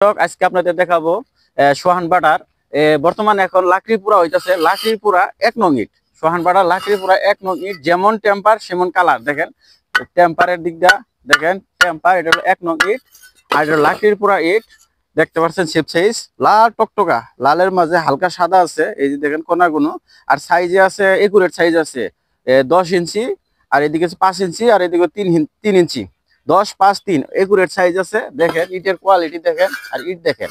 আজকে আপনাদের দেখাবো সোহান বাটার। বর্তমানে এখন লাকড়ি পুরা হইতাছে, লাকড়ি পুরা 1 নং ইট। সোহান বাটার লাকড়ি পুরা 1 নং ইট, যেমন টেম্পার সেমন কালার। দেখেন টেম্পারের দিকটা দেখেন, টেম্পার এটা হলো 1 নং ইট, আর এটা লাকড়ির পুরা ইট। দেখতে পাচ্ছেন শেপ সাইজ লাল টকটকা, লালের মাঝে হালকা সাদা আছে, এই যে দেখেন কোনাগুলো। আর সাইজে আছে একুরেট সাইজ আছে 10 ইঞ্চি, আর এদিকে 5 ইঞ্চি, আর এদিকে 3 ইঞ্চি। 10, 5, 3 একুরেট সাইজ আছে। দেখেন ইটের কোয়ালিটি দেখেন, আর ইট দেখেন,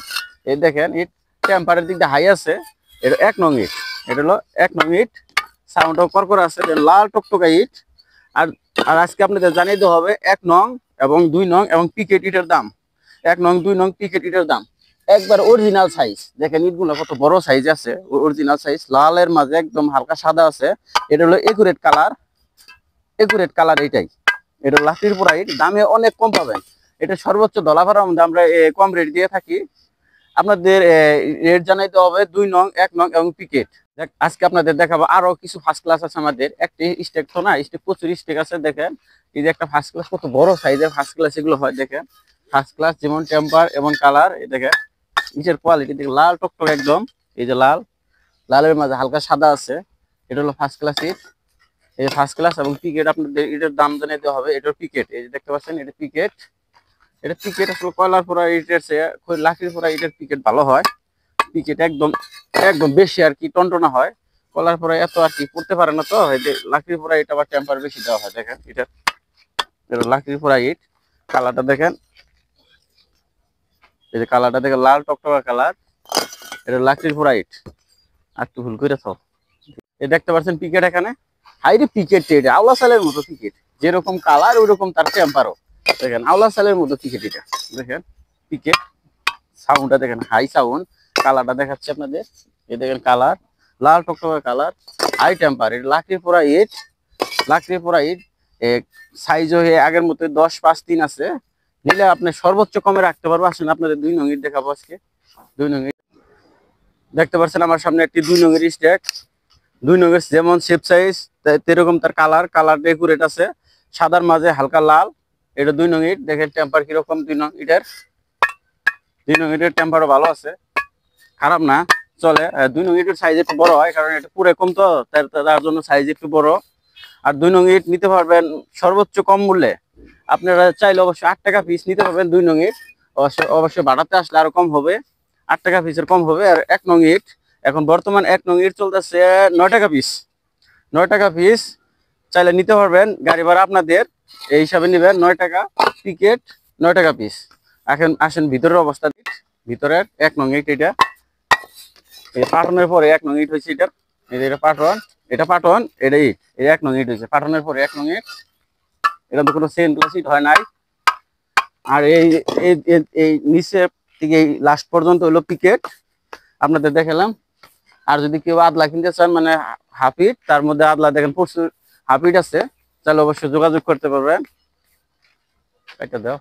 এই দেখেন ইট টেম্পারের দিকটা হাই আছে। এটা 1 নং ইট, এটা হলো 1 নং ইট। সাউন্ডও করকরা আছে, লাল টকটকা ইট। আর আর আজকে আপনাদের জানিয়ে দেওয়া হবে 1 নং এবং 2 নং এবং পিকেট ইটের দাম। 1 নং 2 নং পিকেট ইটের দাম একবার অরিজিনাল সাইজ। দেখেন ইটগুলো কত বড় সাইজ আছে, অরিজিনাল সাইজ। লালের মাঝে একদম হালকা সাদা আছে। এটা হলো একুরেট কালার, একুরেট কালার এইটাই। এটা লাকড়ির পুরা ইট, দামে অনেক কম পাবেন। এটা সর্বোচ্চ দলাভাড়ার মধ্যে আমরা কম রেট দিয়ে থাকি। আপনাদের রেট জানাইতে হবে 2 নং, 1 নং এবং পিকেট। আজকে আপনাদের দেখাবো আরো কিছু ফার্স্ট ক্লাস আছে আমাদের। একটি স্টেক তো না, স্টেক প্রচুর স্টেক আছে। দেখেন এই যে একটা ফার্স্ট ক্লাস, কত বড় সাইজের ফার্স্ট ক্লাস এগুলো হয়। দেখেন ফার্স্ট ক্লাস যেমন টেম্পার এবং কালার। এই দেখেন নিচের কোয়ালিটি দেখেন, লাল টকটক একদম। এই যে লাল, লালের মাঝে হালকা সাদা আছে। এটা হলো ফার্স্ট ক্লাস ইট, এই যে ফার্স্ট ক্লাস। এবং পিকেট আপনাদের এটার দাম জানাতে হবে। এটার পিকেট এই যে দেখতে পাচ্ছেন, এটা পিকেট। এটা পিকেট আসলে কয়লার পোড়া ইটের চেয়ে লাকড়ির পোড়া ইটের পিকেট ভালো হয়। পিকেট একদম একদম বেশি আর কি টনটনা হয়। কলার পোড়া এত আর কি পড়তে পারে না, তো লাকড়ির পোড়া ইট আবার টেম্পার বেশি দেওয়া হয়। দেখেন এটা লাকড়ির পোড়া ইট। কালারটা দেখেন, এই যে কালারটা দেখেন, লাল টকটকা কালার। এটা লাকড়ির পোড়া ইট। আর একটু ভুল করে থাও, এই দেখতে পাচ্ছেন পিকেট এখানে। হাইরে পিকেট, এটা আওলা সালের মতো পিকেট, যেরকম কালার ওইরকম তার টেম্পারও। দেখেন আওলা সালের মতো পিকেট এটা। দেখেন পিকেট, সাউন্ডটা দেখেন, হাই সাউন্ড। কালারটা দেখাচ্ছে আপনাদের, এই দেখেন কালার, লাল টকটকা কালার, হাই টেম্পার। এটা লাকড়ির পোড়া ইট, লাকড়ির পোড়া ইট। সাইজ হয়ে আগের মতো 10, 5, 3 আছে। নিলে আপনি সর্বোচ্চ কমে রাখতে পারবো। আসলে আপনাদের 2 নং ইট দেখাবো আজকে। 2 নং ইট দেখতে পাচ্ছেন আমার সামনে, একটি 2 নং এর স্ট্যাক। 2 নং এর যেমন শেপ সাইজ তেরকম তার কালার, কালার ডেকুরেট আছে, সাদার মাঝে হালকা লাল। এটা 2 নং ইট। দেখেন টেম্পার কিরকম 2 নং ইটের। 2 নং ইটের টেম্পারও ভালো আছে, খারাপ না, চলে। 2 নং ইটের সাইজ একটু বড় হয়, কারণ এটা পুরো কম তো, তার জন্য সাইজ একটু বড়। আর 2 নং ইট নিতে পারবেন সর্বোচ্চ কম মূল্যে। আপনারা চাইলে অবশ্যই 8 টাকা পিস নিতে পারবেন 2 নং ইট। অবশ্যই বাড়াতে আসলে আরো কম হবে, 8 টাকা পিসের কম হবে। আর 1 নং ইট এখন বর্তমান 1 নং ইট চলতেছে 9 টাকা পিস। 9 টাকা পিস চাইলে নিতে পারবেন, গাড়ি ভাড়া আপনাদের। এই হিসাবে নেবেন 9 টাকা টিকেট, 9 টাকা পিস। এখন আসেন ভিতরের অবস্থা। ভিতরের 1 নং ইট এটা, এই পাটনের পরে 1 নং ইট হয়েছে এটার। এটা পাটন, এটা পাটন, এটা ইট, এই 1 নং ইট হয়েছে পাটনের পরে 1 নং ইট। এটা তো কোনো সেন্ট সিট হয় নাই। আর এই এই নিচের থেকে লাস্ট পর্যন্ত হলো পিকেট, আপনাদের দেখালাম। আর যদি কেউ আদলা কিনতে চান, মানে হাফ ইট, তার মধ্যে আদলা দেখেন প্রচুর হাফ ইট আছে, তাহলে অবশ্যই যোগাযোগ করতে পারবেন। এটা দাও।